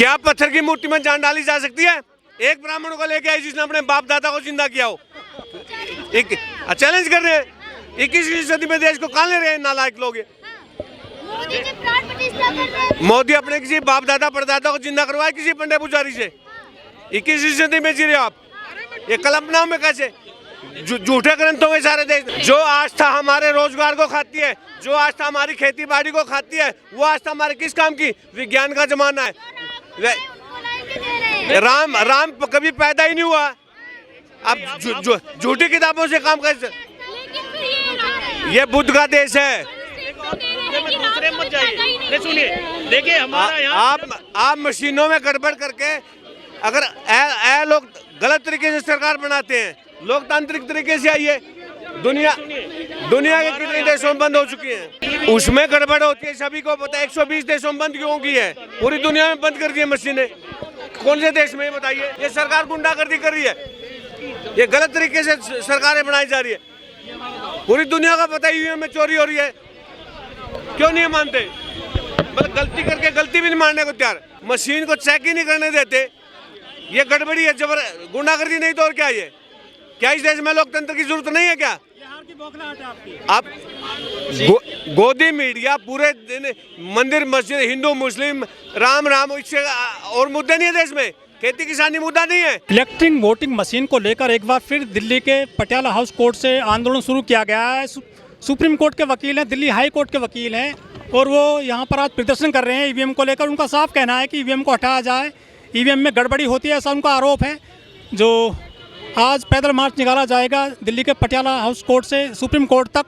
क्या पत्थर की मूर्ति में जान डाली जा सकती है? एक ब्राह्मण को लेके आई जिसने अपने बाप दादा को जिंदा किया हो। एक चैलेंज कर रहे हैं, 21वीं सदी में देश को कहाँ ले रहे हैं नालायक लोग। मोदी अपने किसी बाप दादा परदादा को जिंदा करवाए किसी पंडे पुजारी से। 21वीं सदी में जी रहे हो आप, ये कल्पनाओं में कैसे झूठे ग्रंथों में सारे देश। जो आस्था हमारे रोजगार को खाती है, जो आस्था हमारी खेती बाड़ी को खाती है, वो आस्था हमारे किस काम की? विज्ञान का जमाना है। राम कभी पैदा ही नहीं हुआ। अब झूठी किताबों से काम कैसे? ये बुद्ध का देश है। सुनिए, देखिए हमारा आप मशीनों में गड़बड़ करके अगर लोग गलत तरीके से सरकार बनाते हैं, लोकतांत्रिक तरीके से आइए। दुनिया के कितने देशों में बंद हो चुकी है, उसमें गड़बड़ होती है, सभी को पता है। 120 देशों में बंद क्यों की है? पूरी दुनिया में बंद कर दी है मशीनें। कौन से देश में बताइए? ये सरकार गुंडागर्दी कर रही है, ये गलत तरीके से सरकारें बनाई जा रही है। पूरी दुनिया का पता ही में चोरी हो रही है, क्यों नहीं मानते? मतलब गलती करके गलती भी नहीं मानने को तैयार, मशीन को चेक ही नहीं करने देते। ये गड़बड़ी है, जबर गुंडागर्दी नहीं तो और क्या? ये क्या इस देश में लोकतंत्र की जरूरत नहीं है क्या? आप गोदी मीडिया पूरे दिन मंदिर मस्जिद हिंदू मुस्लिम राम इससे और मुद्दे नहीं है देश में। खेती किसानी मुद्दा नहीं है। इलेक्ट्रिक वोटिंग मशीन को लेकर एक बार फिर दिल्ली के पटियाला हाउस कोर्ट से आंदोलन शुरू किया गया है। सुप्रीम कोर्ट के वकील हैं, दिल्ली हाई कोर्ट के वकील हैं, और वो यहाँ पर आज प्रदर्शन कर रहे हैं ईवीएम को लेकर। उनका साफ कहना है कि ईवीएम को हटाया जाए, ईवीएम में गड़बड़ी होती है, ऐसा उनका आरोप है। जो आज पैदल मार्च निकाला जाएगा दिल्ली के पटियाला हाउस कोर्ट से सुप्रीम कोर्ट तक,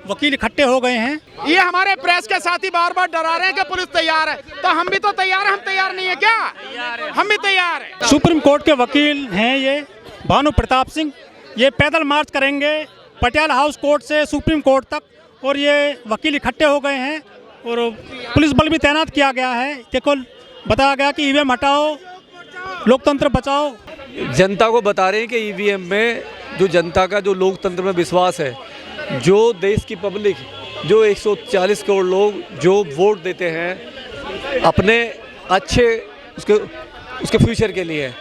वकील इकट्ठे हो गए हैं। ये हमारे प्रेस के साथी बार बार डरा रहे हैं कि पुलिस तैयार है, तो हम भी तो तैयार हैं। हम तैयार नहीं है क्या? हम भी तैयार हैं। सुप्रीम कोर्ट के वकील हैं ये भानु प्रताप सिंह, ये पैदल मार्च करेंगे पटियाला हाउस कोर्ट से सुप्रीम कोर्ट तक, और ये वकील इकट्ठे हो गए हैं और पुलिस बल भी तैनात किया गया है। देखो, बताया गया कि ईवीएम हटाओ, लोकतंत्र बचाओ। जनता को बता रहे हैं कि ईवीएम में जो जनता का जो लोकतंत्र में विश्वास है, जो देश की पब्लिक, जो 140 करोड़ लोग जो वोट देते हैं अपने अच्छे उसके फ्यूचर के लिए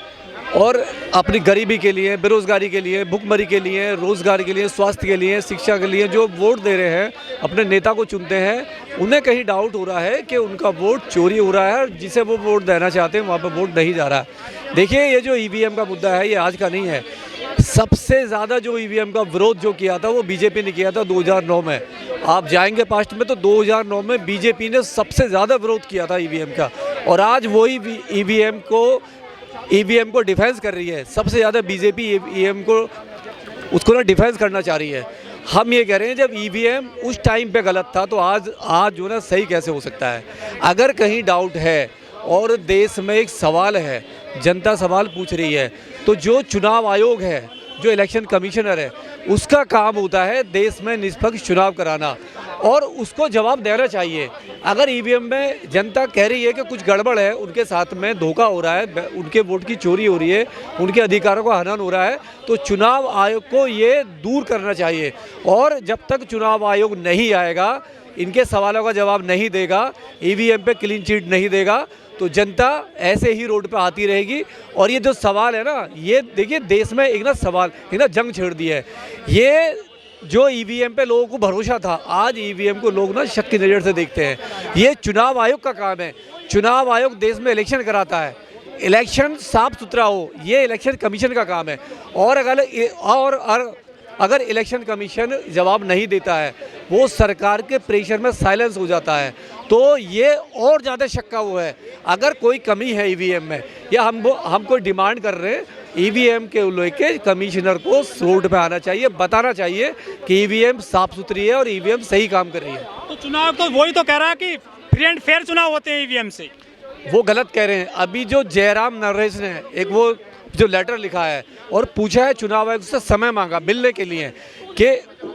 और अपनी गरीबी के लिए, बेरोज़गारी के लिए, भुखमरी के लिए, रोज़गार के लिए, स्वास्थ्य के लिए, शिक्षा के लिए जो वोट दे रहे हैं, अपने नेता को चुनते हैं, उन्हें कहीं डाउट हो रहा है कि उनका वोट चोरी हो रहा है और जिसे वो वोट देना चाहते हैं वहाँ पर वोट नहीं जा रहा है। देखिए, ये जो ईवीएम का मुद्दा है ये आज का नहीं है। सबसे ज़्यादा जो ईवीएम का विरोध जो किया था वो बीजेपी ने किया था 2009 में। आप जाएंगे पास्ट में तो 2009 में बीजेपी ने सबसे ज़्यादा विरोध किया था ईवीएम का, और आज वही ईवीएम को डिफेंस कर रही है। सबसे ज़्यादा बीजेपी ईवीएम को उसको ना डिफेंस करना चाह रही है। हम ये कह रहे हैं जब ईवीएम उस टाइम पे गलत था तो आज जो ना सही कैसे हो सकता है? अगर कहीं डाउट है और देश में एक सवाल है, जनता सवाल पूछ रही है, तो जो चुनाव आयोग है, जो इलेक्शन कमिश्नर है, उसका काम होता है देश में निष्पक्ष चुनाव कराना और उसको जवाब देना चाहिए। अगर ईवीएम में जनता कह रही है कि कुछ गड़बड़ है, उनके साथ में धोखा हो रहा है, उनके वोट की चोरी हो रही है, उनके अधिकारों का हनन हो रहा है, तो चुनाव आयोग को ये दूर करना चाहिए। और जब तक चुनाव आयोग नहीं आएगा, इनके सवालों का जवाब नहीं देगा, ईवीएम पे क्लीन चिट नहीं देगा, तो जनता ऐसे ही रोड पे आती रहेगी। और ये जो सवाल है ना, ये देखिए देश में एक ना जंग छेड़ दी है। ये जो ईवीएम पे लोगों को भरोसा था, आज ईवीएम को लोग ना शक की नज़र से देखते हैं। ये चुनाव आयोग का काम है। चुनाव आयोग देश में इलेक्शन कराता है, इलेक्शन साफ सुथरा हो, ये इलेक्शन कमीशन का काम है। और अगर इलेक्शन कमीशन जवाब नहीं देता है, वो सरकार के प्रेशर में साइलेंस हो जाता है, तो ये और ज़्यादा शक का वो है। अगर कोई कमी है ईवीएम में, या हम कोई डिमांड कर रहे हैं, ईवीएम के लेके कमिश्नर को रोड पे आना चाहिए, बताना चाहिए कि ईवीएम साफ सुथरी है और ईवीएम सही काम कर रही है। तो चुनाव तो वही तो कह रहा है कि फ्री एंड फेयर चुनाव होते हैं ईवीएम से। वो गलत कह रहे हैं। अभी जो जयराम नरेश ने एक वो जो लेटर लिखा है और पूछा है चुनाव आयोग से समय मांगा मिलने के लिए, कि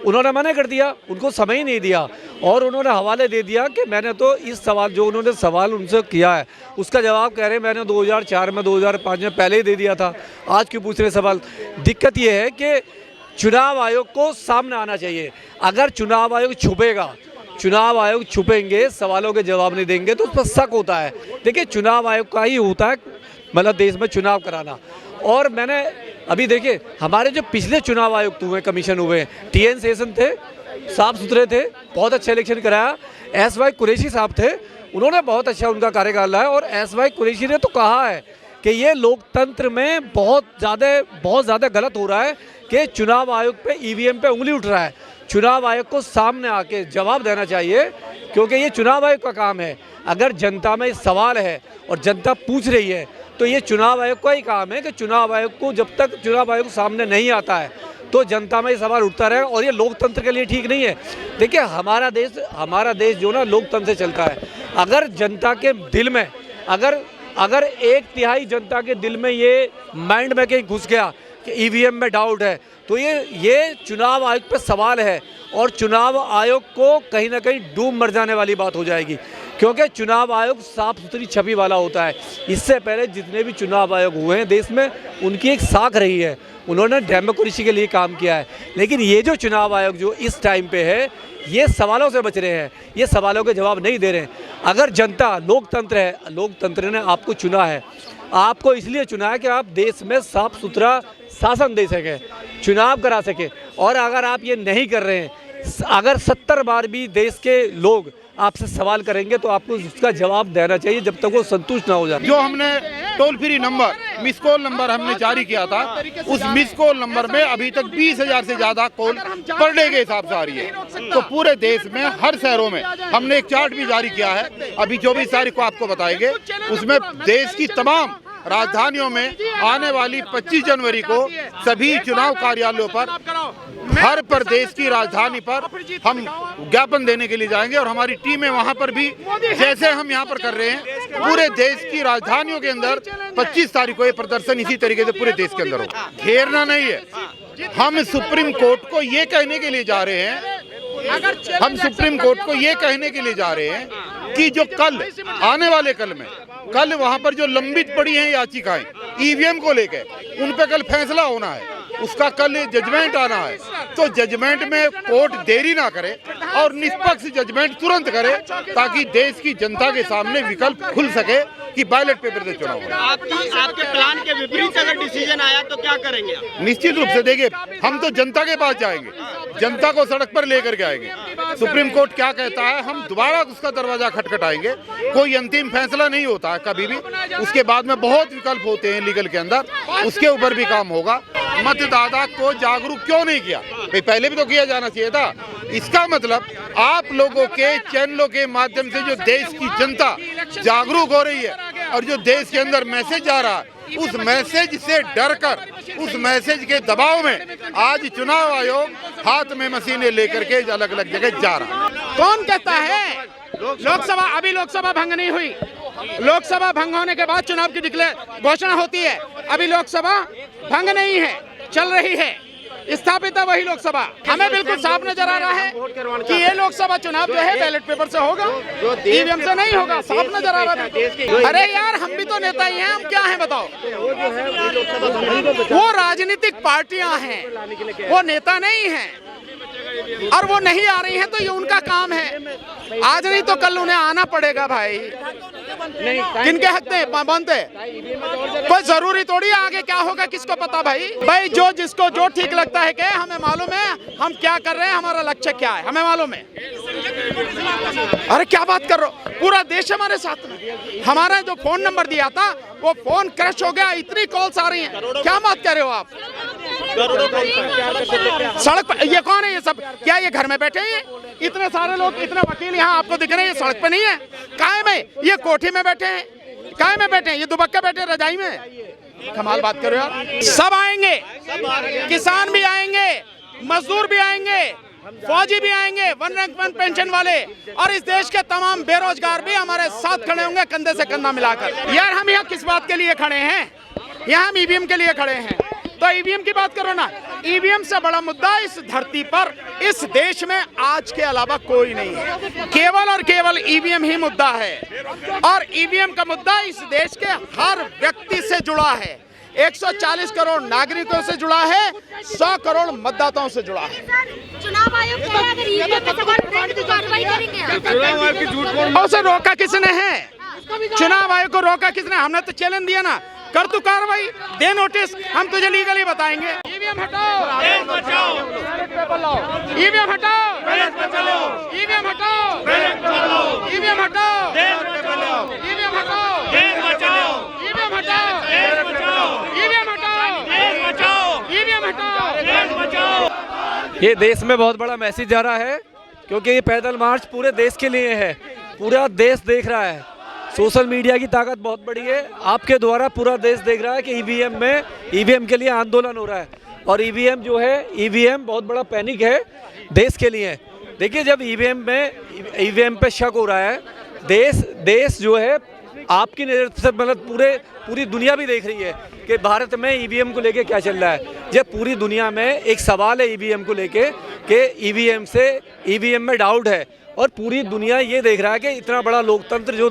उन्होंने मना कर दिया, उनको समय ही नहीं दिया, और उन्होंने हवाले दे दिया कि मैंने तो इस सवाल जो उन्होंने सवाल उनसे किया है उसका जवाब कह रहे हैं मैंने 2004 में 2005 में पहले ही दे दिया था, आज क्यों पूछ रहे सवाल। दिक्कत ये है कि चुनाव आयोग को सामने आना चाहिए। अगर चुनाव आयोग छुपेगा, चुनाव आयोग छुपेंगे, सवालों के जवाब नहीं देंगे तो उस पर शक होता है। देखिए चुनाव आयोग का ही होता है मतलब देश में चुनाव कराना। और मैंने अभी देखिए हमारे जो पिछले चुनाव आयुक्त हुए, कमीशन हुए, TN सेशन थे, साफ सुथरे थे, बहुत अच्छा इलेक्शन कराया। SY कुरैशी साहब थे, उन्होंने बहुत अच्छा उनका कार्यकाल है। और SY कुरैशी ने तो कहा है कि ये लोकतंत्र में बहुत ज़्यादा गलत हो रहा है कि चुनाव आयोग पे EVM पे उंगली उठ रहा है। चुनाव आयोग को सामने आके जवाब देना चाहिए, क्योंकि ये चुनाव आयोग का काम है। अगर जनता में सवाल है और जनता पूछ रही है तो ये चुनाव आयोग का ही काम है कि चुनाव आयोग को, जब तक चुनाव आयोग सामने नहीं आता है तो जनता में ये सवाल उठता रहे। और ये लोकतंत्र के लिए ठीक नहीं है। देखिए हमारा देश जो ना लोकतंत्र से चलता है। अगर जनता के दिल में अगर 1/3 जनता के दिल में ये माइंड में कहीं घुस गया कि EVM में डाउट है तो ये चुनाव आयोग पे सवाल है और चुनाव आयोग को कहीं ना कहीं डूब मर जाने वाली बात हो जाएगी, क्योंकि चुनाव आयोग साफ सुथरी छवि वाला होता है। इससे पहले जितने भी चुनाव आयोग हुए हैं देश में, उनकी एक साख रही है, उन्होंने डेमोक्रेसी के लिए काम किया है। लेकिन ये जो चुनाव आयोग जो इस टाइम पे है, ये सवालों से बच रहे हैं, ये सवालों के जवाब नहीं दे रहे हैं। अगर जनता, लोकतंत्र ने आपको चुना है, आपको इसलिए चुना है कि आप देश में साफ सुथरा शासन दे सकें, चुनाव करा सकें। और अगर आप ये नहीं कर रहे हैं, अगर 70 बार भी देश के लोग आपसे सवाल करेंगे तो आपको उसका जवाब देना चाहिए जब तक वो संतुष्ट ना हो जाए। जो हमने toll free number, miss call number हमने जारी किया था, उस मिस कॉल नंबर में अभी तक 20,000 से ज्यादा कॉल पर डे के हिसाब से आ रही है। तो पूरे देश में हर शहरों में हमने एक चार्ट भी जारी किया है, अभी 24 तारीख को आपको बताएंगे। उसमें देश की तमाम राजधानियों में आने वाली 25 जनवरी को सभी चुनाव कार्यालयों पर, हर प्रदेश की राजधानी पर हम ज्ञापन देने के लिए जाएंगे। और हमारी टीमें वहां पर भी, जैसे हम यहां पर कर रहे हैं, पूरे देश की राजधानियों के अंदर 25 तारीख को ये प्रदर्शन इसी तरीके से पूरे देश के अंदर होगा। घेरना नहीं है। हम सुप्रीम कोर्ट को ये कहने के लिए जा रहे हैं, हम सुप्रीम कोर्ट को ये कहने के लिए जा रहे हैं कि जो कल आने वाले कल वहां पर जो लंबित पड़ी हैं याचिकाएं EVM को लेकर, उन पे कल फैसला होना है, उसका कल जजमेंट आना है। तो जजमेंट में कोर्ट देरी ना करे और निष्पक्ष जजमेंट तुरंत करे, ताकि देश की जनता के सामने विकल्प खुल सके कि बैलेट पेपर से चुनाव हो। आपके प्लान के विपरीत अगर डिसीजन आया तो क्या करेंगे आप? निश्चित रूप से देखिए, हम तो जनता के पास जाएंगे, जनता को सड़क पर लेकर के आएंगे। सुप्रीम कोर्ट क्या कहता है, हम दोबारा उसका दरवाजा खटखटाएंगे। कोई अंतिम फैसला नहीं होता है कभी भी, उसके बाद में बहुत विकल्प होते हैं लीगल के अंदर, उसके ऊपर भी काम होगा। मतदाता को जागरूक क्यों नहीं किया भाई? पहले भी तो किया जाना चाहिए था। इसका मतलब आप लोगों के चैनलों के माध्यम से जो देश की जनता जागरूक हो रही है और जो देश के अंदर मैसेज जा रहा है, उस मैसेज से डरकर, उस मैसेज के दबाव में आज चुनाव आयोग हाथ में मशीनें लेकर के अलग अलग जगह जा रहा है। कौन कहता है लोकसभा, अभी लोकसभा भंग नहीं हुई, लोकसभा भंग होने के बाद चुनाव की घोषणा होती है। अभी लोकसभा भंग नहीं है, चल रही है, स्थापित है वही लोकसभा। हमें बिल्कुल साफ नजर आ रहा है कि ये लोकसभा चुनाव जो है बैलेट पेपर से होगा, EVM से नहीं होगा, साफ नजर आ रहा है। अरे यार, हम भी तो नेता ही हैं, हम क्या हैं बताओ? वो राजनीतिक पार्टियां हैं, वो नेता नहीं हैं, और वो नहीं आ रही हैं तो ये उनका काम है। आज नहीं तो कल उन्हें आना पड़ेगा भाई। किनके हक में बनते, कोई जरूरी थोड़ी आगे क्या होगा किसको पता भाई जो जिसको जो ठीक लगता है, क्या हमें मालूम है हम क्या कर रहे हैं, हमारा लक्ष्य क्या है, हमें मालूम है। अरे क्या बात कर रहे हो, पूरा देश हमारे साथ में। हमारा जो फोन नंबर दिया था वो फोन क्रश हो गया, इतनी कॉल्स आ रही हैं, क्या बात कर रहे हो आप? सड़क पर ये कौन है? ये सब क्या ये घर में बैठे हैं? इतने सारे लोग, इतने वकील यहाँ आपको दिख रहे हैं, ये सड़क पे नहीं है, काहे में? ये कोठी में बैठे हैं, काहे में बैठे हैं? ये दुबक्के बैठे रजाई में। कमाल बात कर रहे हो यार। सब आएंगे, किसान भी आएंगे, मजदूर भी आएंगे, फौजी भी आएंगे, वन रैंक वन पेंशन वाले, और इस देश के तमाम बेरोजगार भी हमारे साथ खड़े होंगे कंधे से कंधा मिलाकर। यार हम यहाँ किस बात के लिए खड़े हैं? यहाँ हम EVM के लिए खड़े हैं। तो EVM की बात करो ना, EVM से बड़ा मुद्दा इस धरती पर, इस देश में आज के अलावा कोई नहीं है। केवल और केवल EVM ही मुद्दा है, और EVM का मुद्दा इस देश के हर व्यक्ति से जुड़ा है। 140 करोड़ नागरिकों से जुड़ा है, 100 करोड़ मतदाताओं से जुड़ा है। चुनाव आयोग कह रहा है अगर ईवीएम पे सवाल उठाएंगे तो कार्रवाई करेंगे। उसे रोका किसने है? चुनाव आयोग को रोका किसने? हमने तो चैलेंज दिया ना, कर तू कार्रवाई, दे नोटिस, हम तुझे लीगली बताएंगे। ईवीएम हटाओ, देश बचाओ, ईवीएम हटाओ, देश बचाओ, ईवीएम हटाओ, देश बचाओ, ईवीएम हटाओ, देश बचाओ, ईवीएम हटाओ, देश बचाओ, ईवीएम हटाओ, देश बचाओ, ईवीएम हटाओ, देश बचाओ, ईवीएम हटाओ, देश बचाओ। ये देश में बहुत बड़ा मैसेज जा रहा है, क्योंकि ये पैदल मार्च पूरे देश के लिए है, पूरा देश देख रहा है। सोशल मीडिया की ताकत बहुत बड़ी है, आपके द्वारा पूरा देश देख रहा है कि ईवीएम के लिए आंदोलन हो रहा है। और ईवीएम जो है, ईवीएम बहुत बड़ा पैनिक है देश के लिए। देखिए, जब ईवीएम पे शक हो रहा है, देश जो है आपकी नज़र से, मतलब पूरी दुनिया भी देख रही है कि भारत में ईवीएम को लेके क्या चल रहा है। जब पूरी दुनिया में एक सवाल है ईवीएम को लेके कि ईवीएम में डाउट है, और पूरी दुनिया ये देख रहा है कि इतना बड़ा लोकतंत्र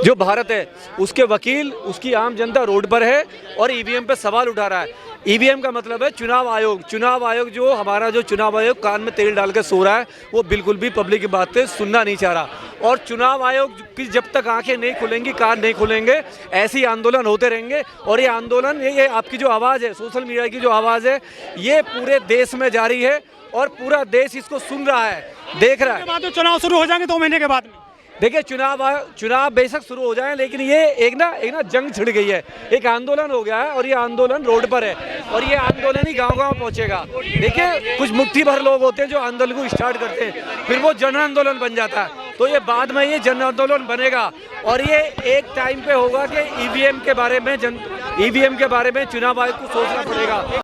जो भारत है, उसके वकील, उसकी आम जनता रोड पर है और ईवीएम पे सवाल उठा रहा है। ईवीएम का मतलब है चुनाव आयोग जो हमारा जो चुनाव आयोग कान में तेल डाल के सो रहा है, वो बिल्कुल भी पब्लिक की बातें सुनना नहीं चाह रहा। और चुनाव आयोग की जब तक आंखें नहीं खुलेंगी, कान नहीं खुलेंगे, ऐसे ही आंदोलन होते रहेंगे। और ये आंदोलन, ये आपकी जो आवाज़ है, सोशल मीडिया की जो आवाज़ है, ये पूरे देश में जारी है और पूरा देश इसको सुन रहा है, देख रहा है। बाद में चुनाव शुरू हो जाएंगे 2 महीने के बाद में। देखिए, चुनाव बेशक शुरू हो जाए, लेकिन ये एक ना जंग छिड़ गई है, एक आंदोलन हो गया है और ये आंदोलन रोड पर है और ये आंदोलन ही गांव-गांव पहुंचेगा। देखिए, कुछ मुट्ठी भर लोग होते हैं जो आंदोलन को स्टार्ट करते हैं, फिर वो जन आंदोलन बन जाता है, तो ये बाद में ये जन आंदोलन बनेगा और ये एक टाइम पे होगा कि ईवीएम के बारे में चुनाव आयोग को सोचना पड़ेगा।